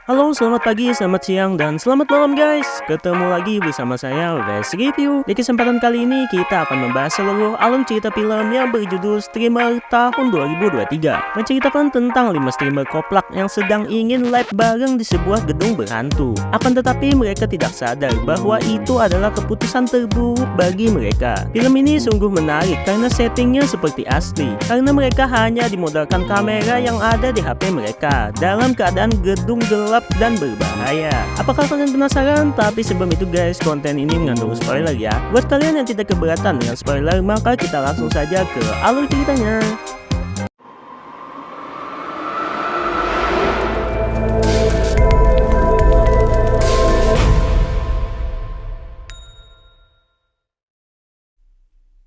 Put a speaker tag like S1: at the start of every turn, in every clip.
S1: Halo, selamat pagi, selamat siang, dan selamat malam guys. Ketemu lagi bersama saya, Wes Review. Di kesempatan kali ini kita akan membahas seluruh alur cerita film yang berjudul Streamer tahun 2023. Menceritakan tentang 5 streamer koplak yang sedang ingin live bareng di sebuah gedung berhantu. Akan tetapi mereka tidak sadar bahwa itu adalah keputusan terburuk bagi mereka. Film ini sungguh menarik karena settingnya seperti asli. Karena mereka hanya dimodalkan kamera yang ada di HP mereka dalam keadaan gedung gelap dan berbahaya. Apakah kalian penasaran? Tapi sebelum itu guys, konten ini mengandung spoiler ya. Buat kalian yang tidak keberatan dengan spoiler, maka kita langsung saja ke alur ceritanya.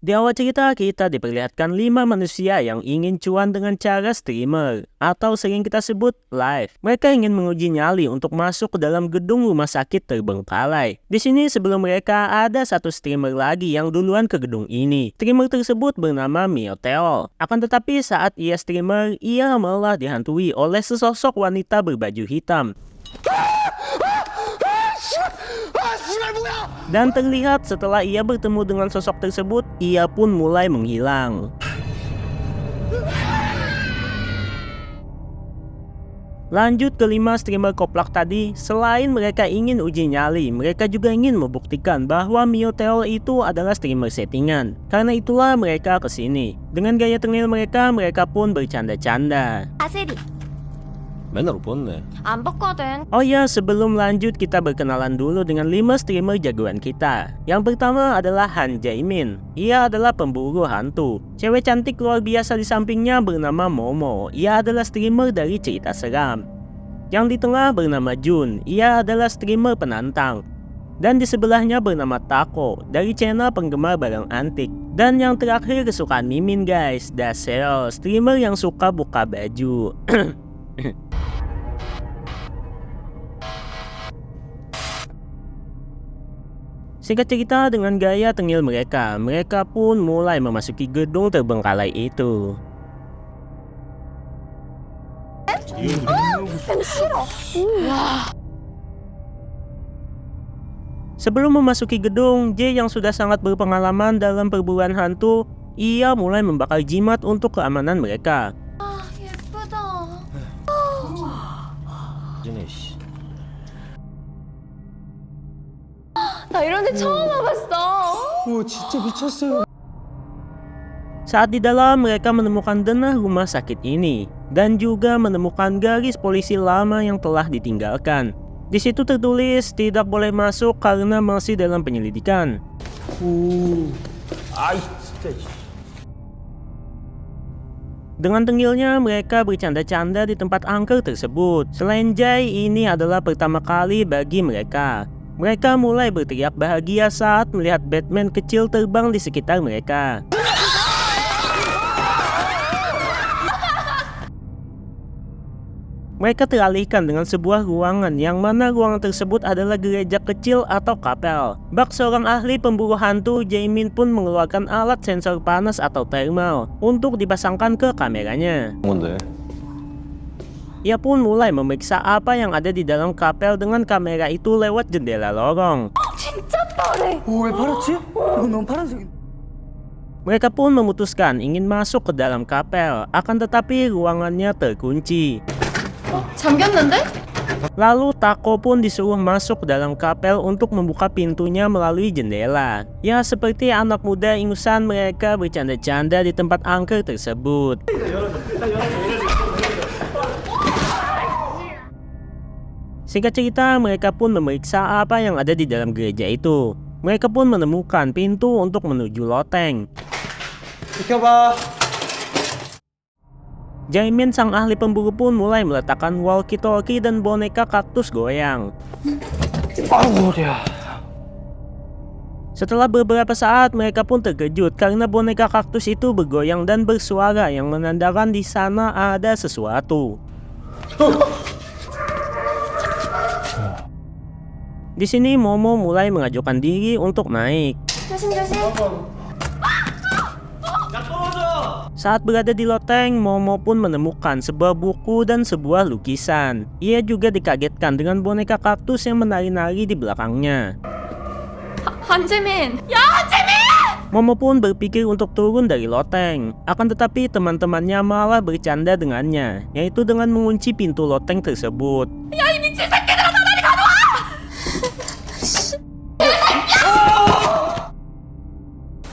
S1: Di awal cerita, kita diperlihatkan 5 manusia yang ingin cuan dengan cara streamer, atau sering kita sebut live. Mereka ingin menguji nyali untuk masuk ke dalam gedung rumah sakit terbengkalai. Di sini sebelum mereka ada satu streamer lagi yang duluan ke gedung ini. Streamer tersebut bernama Mioteol. Akan tetapi saat ia streamer, ia malah dihantui oleh sesosok wanita berbaju hitam. Dan terlihat setelah ia bertemu dengan sosok tersebut, ia pun mulai menghilang. Lanjut ke 5 streamer koplak tadi, selain mereka ingin uji nyali, mereka juga ingin membuktikan bahwa Mioteol itu adalah streamer settingan. Karena itulah mereka kesini. Dengan gaya tengil mereka pun bercanda-canda.
S2: 맨날 웃었네.
S3: 안 봤거든.
S1: Oh ya, sebelum lanjut kita berkenalan dulu dengan 5 streamer jagoan kita. Yang pertama adalah Han Jaemin. Ia adalah pemburu hantu. Cewek cantik luar biasa di sampingnya bernama Momo. Ia adalah streamer dari cerita seram. Yang di tengah bernama Jun. Ia adalah streamer penantang. Dan di sebelahnya bernama Tako dari channel penggemar barang antik. Dan yang terakhir kesukaan Mimin guys, Daseo, streamer yang suka buka baju. Singkat cerita, dengan gaya tengil mereka pun mulai memasuki gedung terbengkalai itu. Sebelum memasuki gedung, J yang sudah sangat berpengalaman dalam perburuan hantu, ia mulai membakar jimat untuk keamanan mereka.
S3: 아, 예쁘다.
S2: jenis.
S3: 나 이런 데 처음 와봤어.
S1: Saat di dalam, mereka menemukan denah rumah sakit ini dan juga menemukan garis polisi lama yang telah ditinggalkan. Di situ tertulis tidak boleh masuk karena masih dalam penyelidikan.
S2: 아이 진짜.
S1: Dengan tengilnya, mereka bercanda-canda di tempat angker tersebut. Selain Jai, ini adalah pertama kali bagi mereka. Mereka mulai berteriak bahagia saat melihat Batman kecil terbang di sekitar mereka. Mereka teralihkan dengan sebuah ruangan yang mana ruangan tersebut adalah gereja kecil atau kapel. Bak seorang ahli pemburu hantu, Jaemin pun mengeluarkan alat sensor panas atau thermal untuk dipasangkan ke kameranya.
S2: 뭔데?
S1: Ia pun mulai memeriksa apa yang ada di dalam kapel dengan kamera itu lewat jendela lorong.
S3: 진짜 빠르네.
S4: 왜 팔았지? 이거 너무 파란색.
S1: Mereka pun memutuskan ingin masuk ke dalam kapel, akan tetapi ruangannya terkunci.
S3: 잠겼는데?
S1: Lalu Tako pun disuruh masuk ke dalam kapel untuk membuka pintunya melalui jendela. Ya, seperti anak muda ingusan, mereka bercanda-canda di tempat angker tersebut. Singkat cerita, mereka pun memeriksa apa yang ada di dalam gereja itu. Mereka pun menemukan pintu untuk menuju loteng.
S4: 비켜봐.
S1: Jaemin sang ahli pemburu pun mulai meletakkan walkie-talkie dan boneka kaktus goyang.
S4: 아우 허리야.
S1: Setelah beberapa saat, mereka pun terkejut karena boneka kaktus itu bergoyang dan bersuara yang menandakan di sana ada sesuatu. Di sini Momo mulai mengajukan diri untuk naik.
S3: 조심조심.
S1: Saat berada di loteng, Momo pun menemukan sebuah buku dan sebuah lukisan. Ia juga dikagetkan dengan boneka kaktus yang menari-nari di belakangnya.
S3: 한재민! 야,
S1: Momo pun berpikir untuk turun dari loteng. Akan tetapi teman-temannya malah bercanda dengannya, yaitu dengan mengunci pintu loteng tersebut.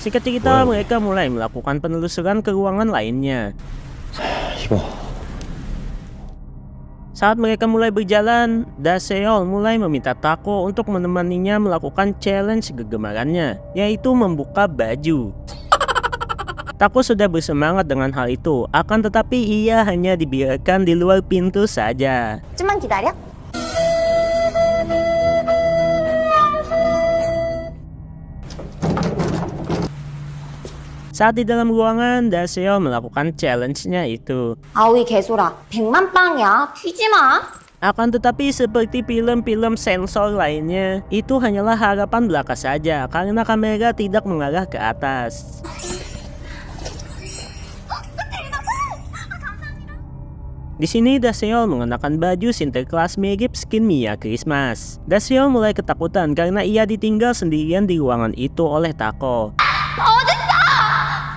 S1: Singkat cerita, mereka mulai melakukan penelusuran ke ruangan lainnya.
S2: 이거
S1: Saat mereka mulai berjalan, Daseol mulai meminta Tako untuk menemaninya melakukan challenge kegemarannya, yaitu membuka baju. Tako sudah bersemangat dengan hal itu, akan tetapi ia hanya dibiarkan di luar pintu saja.
S3: 좀만 기다려.
S1: Saat di dalam ruangan, Daseol melakukan challenge-nya itu.
S3: 아우이 개소라. 100만 빵이야. 튀지 마.
S1: Akan tetapi seperti film-film sensor lainnya, itu hanyalah harapan belaka saja karena kamera tidak mengarah ke atas. Di sini Daseol mengenakan baju Sinterklas mirip skin Mia Christmas. Daseol mulai ketakutan karena ia ditinggal sendirian di ruangan itu oleh Tako.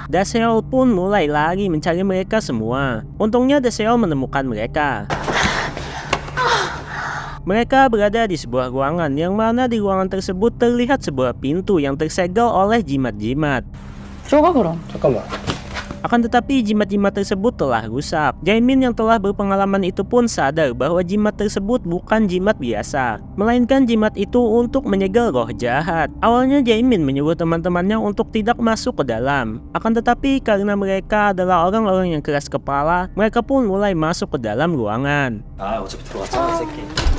S1: Daseol pun mulai lari mencari mereka semua. Untungnya Daseol menemukan mereka. Mereka berada di sebuah ruangan yang mana di ruangan tersebut terlihat sebuah pintu yang tersegel oleh jimat-jimat.
S4: 들어가 그럼. 잠깐만.
S1: Akan tetapi jimat-jimat tersebut telah rusak. Jaemin yang telah berpengalaman itu pun sadar bahwa jimat tersebut bukan jimat biasa, melainkan jimat itu untuk menyegel roh jahat. Awalnya Jaemin menyuruh teman-temannya untuk tidak masuk ke dalam. Akan tetapi karena mereka adalah orang-orang yang keras kepala, mereka pun mulai masuk ke dalam ruangan.
S2: 아 어차피 들어왔잖아 이 새끼.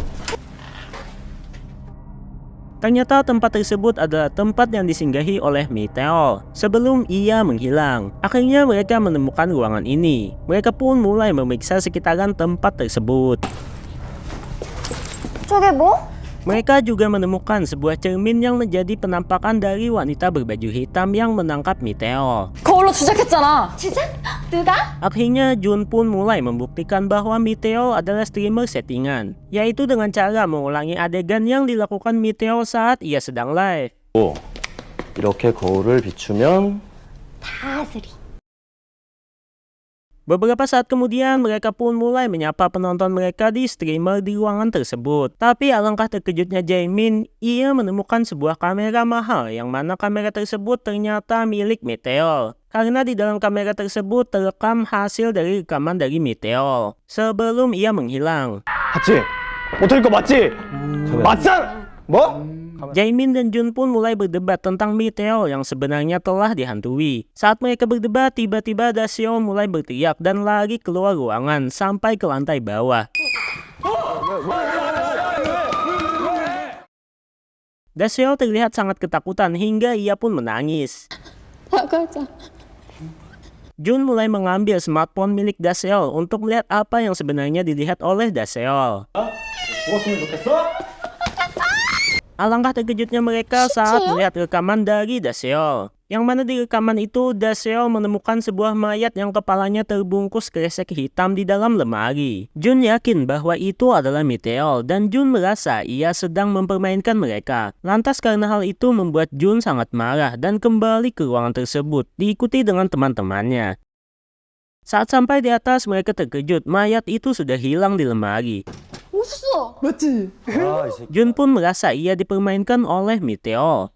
S1: Ternyata tempat tersebut adalah tempat yang disinggahi oleh Meteor sebelum ia menghilang. Akhirnya mereka menemukan ruangan ini. Mereka pun mulai memeriksa sekitaran tempat tersebut.
S3: 저게 뭐?
S1: Mereka juga menemukan sebuah cermin yang menjadi penampakan dari wanita berbaju hitam yang menangkap Meteor.
S4: 거울로 주작했잖아.
S3: 진짜? 누가?
S1: Akhirnya Jun pun mulai membuktikan bahwa Meteor adalah streamer settingan, yaitu dengan cara mengulangi adegan yang dilakukan Meteor saat ia sedang live.
S2: 이렇게 거울을 비추면
S3: 다스리.
S1: Beberapa saat kemudian, mereka pun mulai menyapa penonton mereka di streamer di ruangan tersebut. Tapi alangkah terkejutnya Jaemin, ia menemukan sebuah kamera mahal yang mana kamera tersebut ternyata milik Meteor. Karena di dalam kamera tersebut terekam hasil dari rekaman dari Meteor sebelum ia menghilang.
S2: 맞지? 못할 거 맞지? 맞잖아. 뭐?
S1: Jaemin dan Jun pun mulai berdebat tentang Meteor yang sebenarnya telah dihantui. Saat mereka berdebat, tiba-tiba Daseol mulai berteriak dan lari keluar ruangan sampai ke lantai bawah. Daseol terlihat sangat ketakutan hingga ia pun menangis.
S3: 나가자.
S1: Jun mulai mengambil smartphone milik Daseol untuk melihat apa yang sebenarnya dilihat oleh Daseol.
S2: 죽었으면 좋겠어?
S1: Alangkah terkejutnya mereka saat melihat rekaman dari Daseol. Yang mana di rekaman itu Daseol menemukan sebuah mayat yang kepalanya terbungkus kresek hitam di dalam lemari. Jun yakin bahwa itu adalah Meteor dan Jun merasa ia sedang mempermainkan mereka. Lantas karena hal itu membuat Jun sangat marah dan kembali ke ruangan tersebut diikuti dengan teman-temannya. Saat sampai di atas mereka terkejut mayat itu sudah hilang di lemari.
S3: 없어.
S4: 맞지?
S2: 아이 새끼.
S1: Jun pun merasa ia dipermainkan oleh Meteor.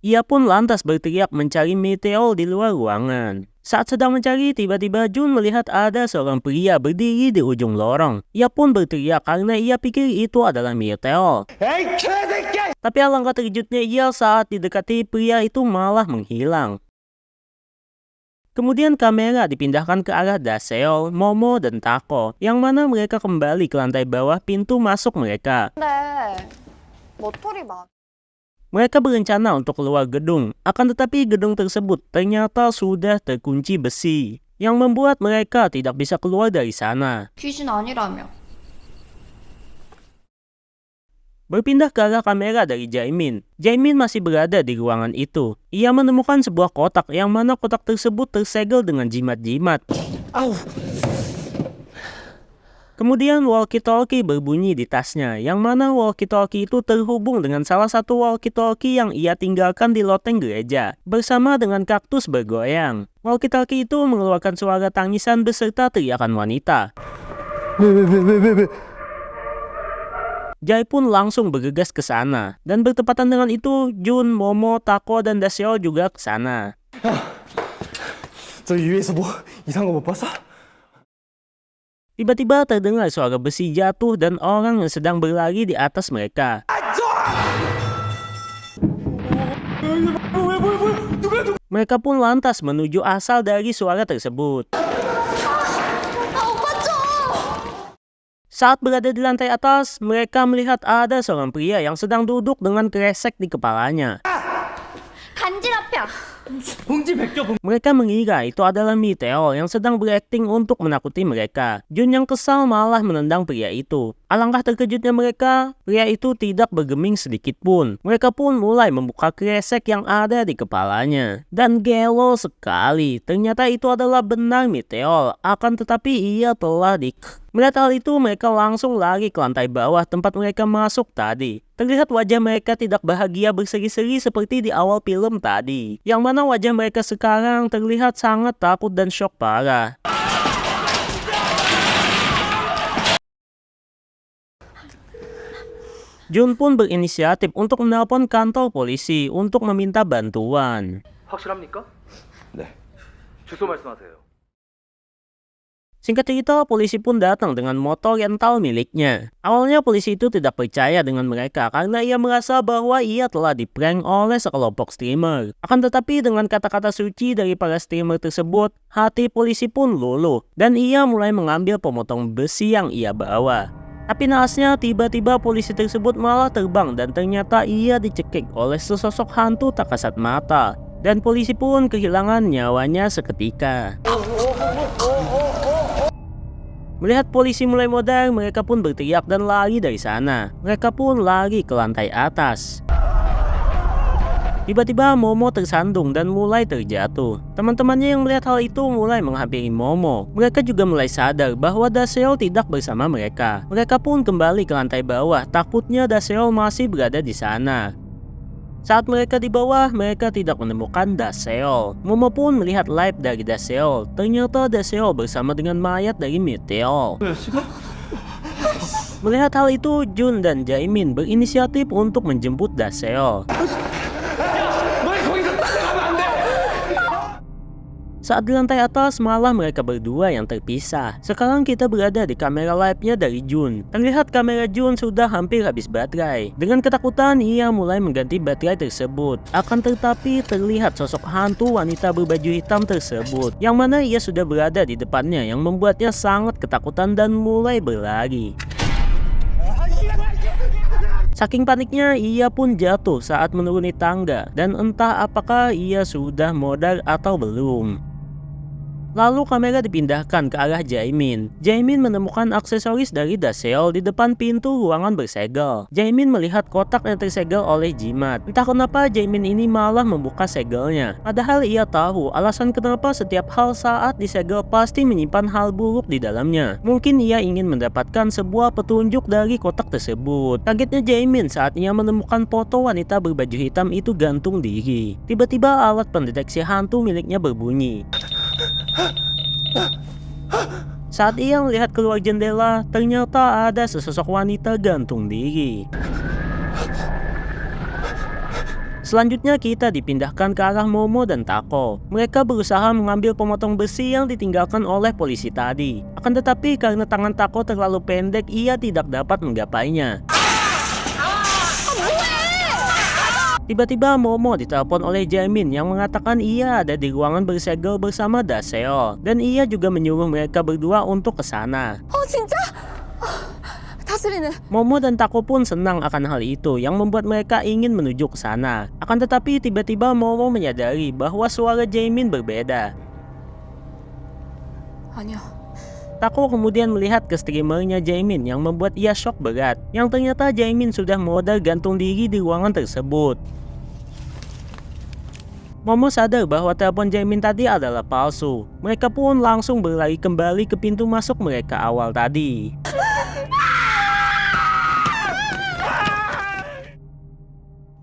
S1: Ia pun lantas berteriak mencari Meteor di luar ruangan. Saat sedang mencari, tiba-tiba Jun melihat ada seorang pria berdiri di ujung lorong. Ia pun berteriak karena ia pikir itu adalah Meteor. Tapi alangkah terkejutnya ia saat didekati pria itu malah menghilang. Kemudian kamera dipindahkan ke arah Daseol, Momo, dan Tako, yang mana mereka kembali ke lantai bawah pintu masuk mereka.
S3: 근데 모터리 막.
S1: Mereka berencana untuk keluar gedung, akan tetapi gedung tersebut ternyata sudah terkunci besi, yang membuat mereka tidak bisa keluar dari sana.
S3: 귀신 아니라며.
S1: Berpindah ke arah kamera dari Jaemin. Jaemin masih berada di ruangan itu. Ia menemukan sebuah kotak yang mana kotak tersebut tersegel dengan jimat-jimat. Kemudian walkie-talkie berbunyi di tasnya, yang mana walkie-talkie itu terhubung dengan salah satu walkie-talkie yang ia tinggalkan di loteng gereja, bersama dengan kaktus bergoyang. Walkie-talkie itu mengeluarkan suara tangisan beserta teriakan wanita. Jae pun langsung bergegas ke sana, dan bertepatan dengan itu, Jun, Momo, Tako, dan Daseo juga ke sana.
S2: 저기 위에서 뭐 이상한 거 못 봤어?
S1: Tiba-tiba terdengar suara besi jatuh dan orang yang sedang berlari di atas mereka. Mereka pun lantas menuju asal dari suara tersebut. Saat berada di lantai atas, mereka melihat ada seorang pria yang sedang duduk dengan kresek di kepalanya.
S3: 간지럽혀.
S1: Mereka mengira itu adalah Meteor yang sedang berakting untuk menakuti mereka. Jun yang kesal malah menendang pria itu. Alangkah terkejutnya mereka, pria itu tidak bergeming sedikit pun. Mereka pun mulai membuka kresek yang ada di kepalanya. Dan gelo sekali, ternyata itu adalah benar Meteor. Akan tetapi ia telah Melihat hal itu, mereka langsung lari ke lantai bawah tempat mereka masuk tadi. Terlihat wajah mereka tidak bahagia berseri-seri seperti di awal film tadi. Yang mana wajah mereka sekarang terlihat sangat takut dan syok parah. Jun pun berinisiatif untuk menelpon kantor polisi untuk meminta bantuan.
S5: 확실합니까?
S2: 네.
S5: 주소 말씀하세요.
S1: Singkat cerita, polisi pun datang dengan motor rental miliknya. Awalnya polisi itu tidak percaya dengan mereka karena ia merasa bahwa ia telah diprank oleh sekelompok streamer. Akan tetapi dengan kata-kata suci dari para streamer tersebut, hati polisi pun luluh dan ia mulai mengambil pemotong besi yang ia bawa. Tapi naasnya tiba-tiba polisi tersebut malah terbang dan ternyata ia dicekik oleh sesosok hantu tak kasat mata. Dan polisi pun kehilangan nyawanya seketika. Melihat polisi mulai modar, mereka pun berteriak dan lari dari sana. Mereka pun lari ke lantai atas. Tiba-tiba Momo tersandung dan mulai terjatuh. Teman-temannya yang melihat hal itu mulai menghampiri Momo. Mereka juga mulai sadar bahwa Daseo tidak bersama mereka. Mereka pun kembali ke lantai bawah, takutnya Daseo masih berada di sana. Saat mereka di bawah, mereka tidak menemukan Daseo. Momo pun melihat live dari Daseo. Ternyata Daseo bersama dengan mayat dari Meteor. Melihat hal itu, Jun dan Jaemin berinisiatif untuk menjemput Daseo. Saat di lantai atas, malah mereka berdua yang terpisah. Sekarang kita berada di kamera live-nya dari Jun. Terlihat kamera Jun sudah hampir habis baterai. Dengan ketakutan, ia mulai mengganti baterai tersebut. Akan tetapi, terlihat sosok hantu wanita berbaju hitam tersebut. Yang mana ia sudah berada di depannya yang membuatnya sangat ketakutan dan mulai berlari. Saking paniknya, ia pun jatuh saat menuruni tangga. Dan entah apakah ia sudah modar atau belum. Lalu kamera dipindahkan ke arah Jaemin. Jaemin menemukan aksesoris dari Daseo di depan pintu ruangan bersegel. Jaemin melihat kotak yang tersegel oleh jimat. Entah kenapa Jaemin ini malah membuka segelnya. Padahal ia tahu alasan kenapa setiap hal saat disegel pasti menyimpan hal buruk di dalamnya. Mungkin ia ingin mendapatkan sebuah petunjuk dari kotak tersebut. Kagetnya Jaemin saat ia menemukan foto wanita berbaju hitam itu gantung diri. Tiba-tiba alat pendeteksi hantu miliknya berbunyi. Saat ia melihat keluar jendela, ternyata ada sesosok wanita gantung diri. Selanjutnya kita dipindahkan ke arah Momo dan Tako. Mereka berusaha mengambil pemotong besi yang ditinggalkan oleh polisi tadi. Akan tetapi karena tangan Tako terlalu pendek, ia tidak dapat menggapainya. Tiba-tiba Momo ditelepon oleh Jaemin yang mengatakan ia ada di ruangan bersegel bersama Daseo. Dan ia juga menyuruh mereka berdua untuk ke sana.
S3: 진짜? 다스리네.
S1: Momo dan Tako pun senang akan hal itu yang membuat mereka ingin menuju ke sana. Akan tetapi tiba-tiba Momo menyadari bahwa suara Jaemin berbeda.
S4: 아니야.
S1: Tako kemudian melihat ke streamernya Jaemin yang membuat ia shock berat, yang ternyata Jaemin sudah modal gantung diri di ruangan tersebut. Momo sadar bahwa telepon Jaemin tadi adalah palsu. Mereka pun langsung berlari kembali ke pintu masuk mereka awal tadi.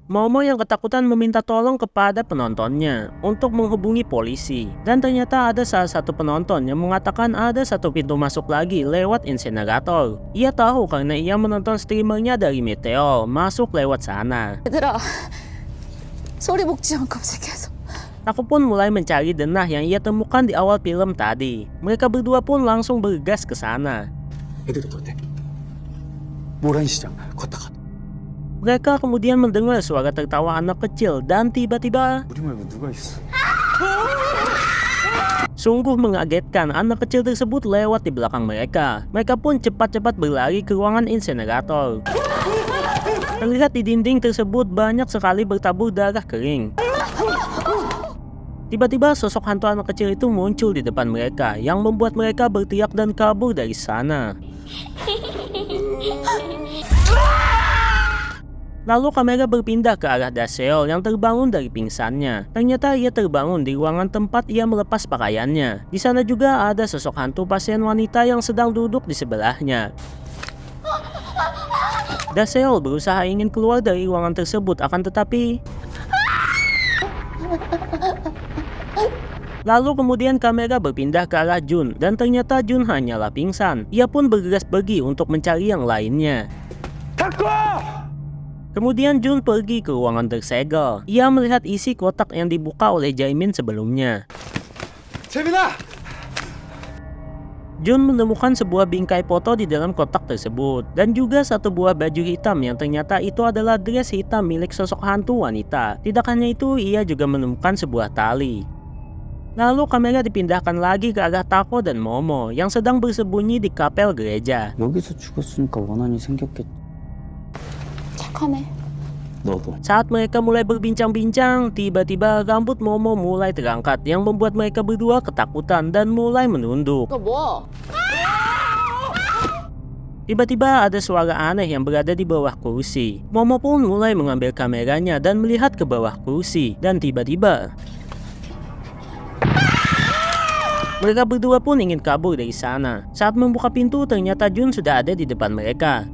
S1: Momo yang ketakutan meminta tolong kepada penontonnya untuk menghubungi polisi. Dan ternyata ada salah satu penonton yang mengatakan ada satu pintu masuk lagi lewat insinerator. Ia tahu karena ia menonton streamernya dari Meteor masuk lewat sana.
S3: 얘들아, 소리 복지 좀 검색해서.
S1: Aku pun mulai mencari denah yang ia temukan di awal film tadi. Mereka berdua pun langsung bergas ke sana. Mereka kemudian mendengar suara tertawa anak kecil dan tiba-tiba sungguh mengagetkan, anak kecil tersebut lewat di belakang mereka. Mereka pun cepat-cepat berlari ke ruangan insinerator. Terlihat di dinding tersebut banyak sekali bertabur darah kering. Tiba-tiba sosok hantu anak kecil itu muncul di depan mereka yang membuat mereka berteriak dan kabur dari sana. Lalu kamera berpindah ke arah Daseol yang terbangun dari pingsannya. Ternyata ia terbangun di ruangan tempat ia melepas pakaiannya. Di sana juga ada sosok hantu pasien wanita yang sedang duduk di sebelahnya. Daseol berusaha ingin keluar dari ruangan tersebut, akan tetapi lalu kemudian kamera berpindah ke arah Jun dan ternyata Jun hanyalah pingsan. Ia pun bergegas pergi untuk mencari yang lainnya. Kemudian Jun pergi ke ruangan tersegel. Ia melihat isi kotak yang dibuka oleh Jaemin sebelumnya. Jun menemukan sebuah bingkai foto di dalam kotak tersebut dan juga satu buah baju hitam yang ternyata itu adalah dress hitam milik sosok hantu wanita. Tidak hanya itu, ia juga menemukan sebuah tali. Lalu kamera dipindahkan lagi ke arah Tako dan Momo yang sedang bersembunyi di kapel gereja.
S6: 여기서 죽었으니까 원한이 생겼겠지.
S4: 착하네.
S6: 너도.
S1: Saat mereka mulai berbincang-bincang, tiba-tiba rambut Momo mulai terangkat yang membuat mereka berdua ketakutan dan mulai menunduk.
S4: 이거 뭐?
S1: Tiba-tiba ada suara aneh yang berada di bawah kursi. Momo pun mulai mengambil kameranya dan melihat ke bawah kursi. Dan tiba-tiba mereka berdua pun ingin kabur dari sana. Saat membuka pintu, ternyata Jun sudah ada di depan mereka.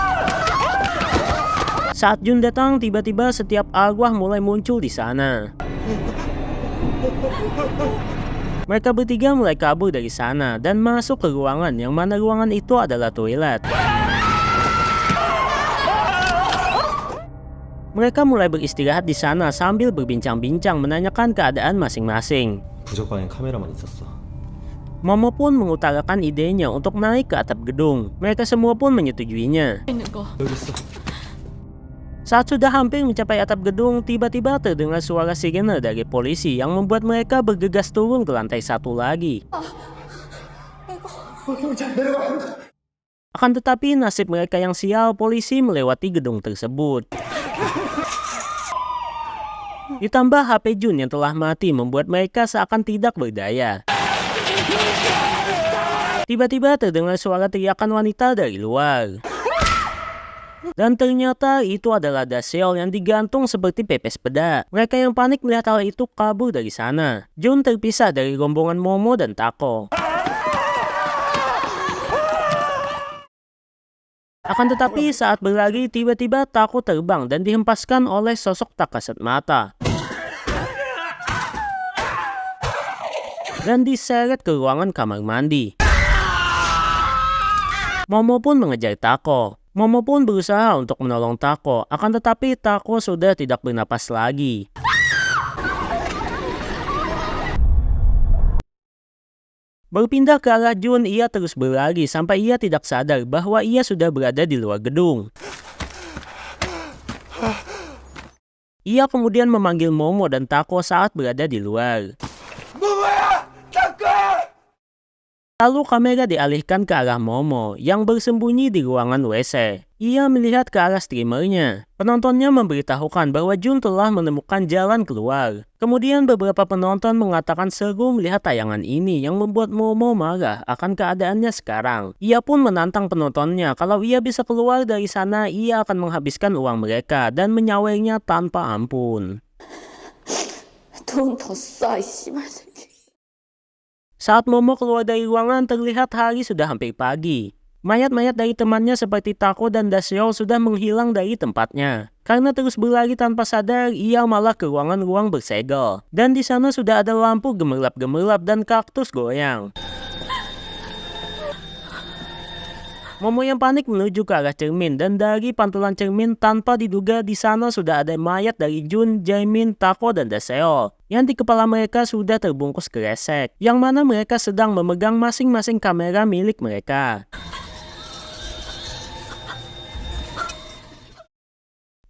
S1: Saat Jun datang, tiba-tiba setiap arwah mulai muncul di sana. Mereka bertiga mulai kabur dari sana dan masuk ke ruangan yang mana ruangan itu adalah toilet. Mereka mulai beristirahat di sana sambil berbincang-bincang menanyakan keadaan masing-masing.
S2: 부적방에 카메라만 있었어.
S1: Momo pun mengutarakan idenya untuk naik ke atap gedung. Mereka semua pun menyetujuinya. Saat sudah hampir mencapai atap gedung, tiba-tiba terdengar suara sirene dari polisi yang membuat mereka bergegas turun ke lantai 1 lagi. Akan tetapi nasib mereka yang sial, polisi melewati gedung tersebut. Ditambah HP Jun yang telah mati membuat mereka seakan tidak berdaya. Tiba-tiba terdengar suara teriakan wanita dari luar. Dan ternyata itu adalah Daseol yang digantung seperti pepes peda. Mereka yang panik melihat hal itu kabur dari sana. Jun terpisah dari rombongan Momo dan Tako. Akan tetapi saat berlari, tiba-tiba Tako terbang dan dihempaskan oleh sosok tak kasat mata. Dan diseret ke ruangan kamar mandi. Momo pun mengejar Tako. Momo pun berusaha untuk menolong Tako, akan tetapi Tako sudah tidak bernapas lagi. Berpindah ke arah Jun, ia terus berlari sampai ia tidak sadar bahwa ia sudah berada di luar gedung. Ia kemudian memanggil Momo dan Tako saat berada di luar. Lalu kamera dialihkan ke arah Momo yang bersembunyi di ruangan WC. Ia melihat ke arah streamernya. Penontonnya memberitahukan bahwa Jun telah menemukan jalan keluar. Kemudian beberapa penonton mengatakan seru melihat tayangan ini yang membuat Momo marah akan keadaannya sekarang. Ia pun menantang penontonnya kalau ia bisa keluar dari sana ia akan menghabiskan uang mereka dan menyawernya tanpa ampun.
S3: 돈 더 써, 이 씨발 새끼.
S1: Saat Momo keluar dari ruangan terlihat hari sudah hampir pagi. Mayat-mayat dari temannya seperti Tako dan Daseo sudah menghilang dari tempatnya. Karena terus berlari tanpa sadar, ia malah ke ruangan-ruang bersegel. Dan di sana sudah ada lampu gemerlap-gemerlap dan kaktus goyang. Momo yang panik menuju ke arah cermin dan dari pantulan cermin tanpa diduga di sana sudah ada mayat dari Jun, Jaemin, Tako, dan Daseo. Yang di kepala mereka sudah terbungkus kresek, yang mana mereka sedang memegang masing-masing kamera milik mereka.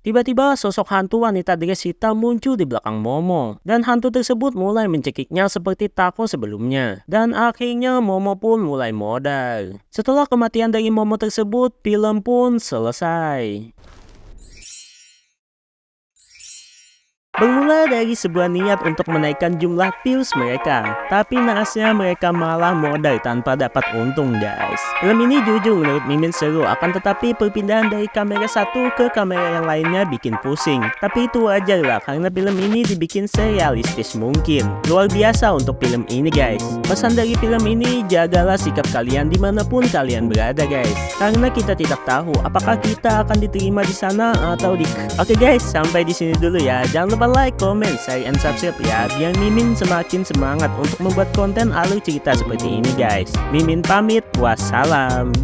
S1: Tiba-tiba sosok hantu wanita dress hitam muncul di belakang Momo. Dan hantu tersebut mulai mencekiknya seperti Tako sebelumnya. Dan akhirnya Momo pun mulai modar. Setelah kematian dari Momo tersebut, film pun selesai. Bermula dari sebuah niat untuk menaikkan jumlah views mereka, tapi naasnya mereka malah modal tanpa dapat untung guys. Film ini jujur menurut Mimin seru, akan tetapi perpindahan dari kamera satu ke kamera yang lainnya bikin pusing. Tapi itu wajar lah karena film ini dibikin serealistis mungkin. Luar biasa untuk film ini guys. Pesan dari film ini, jagalah sikap kalian dimanapun kalian berada guys. Karena kita tidak tahu apakah kita akan diterima di sana atau di... Oke guys, sampai di sini dulu ya. Jangan lupa like, comment, share, and subscribe ya, biar Mimin semakin semangat untuk membuat konten alur cerita seperti ini guys. Mimin pamit, wassalam.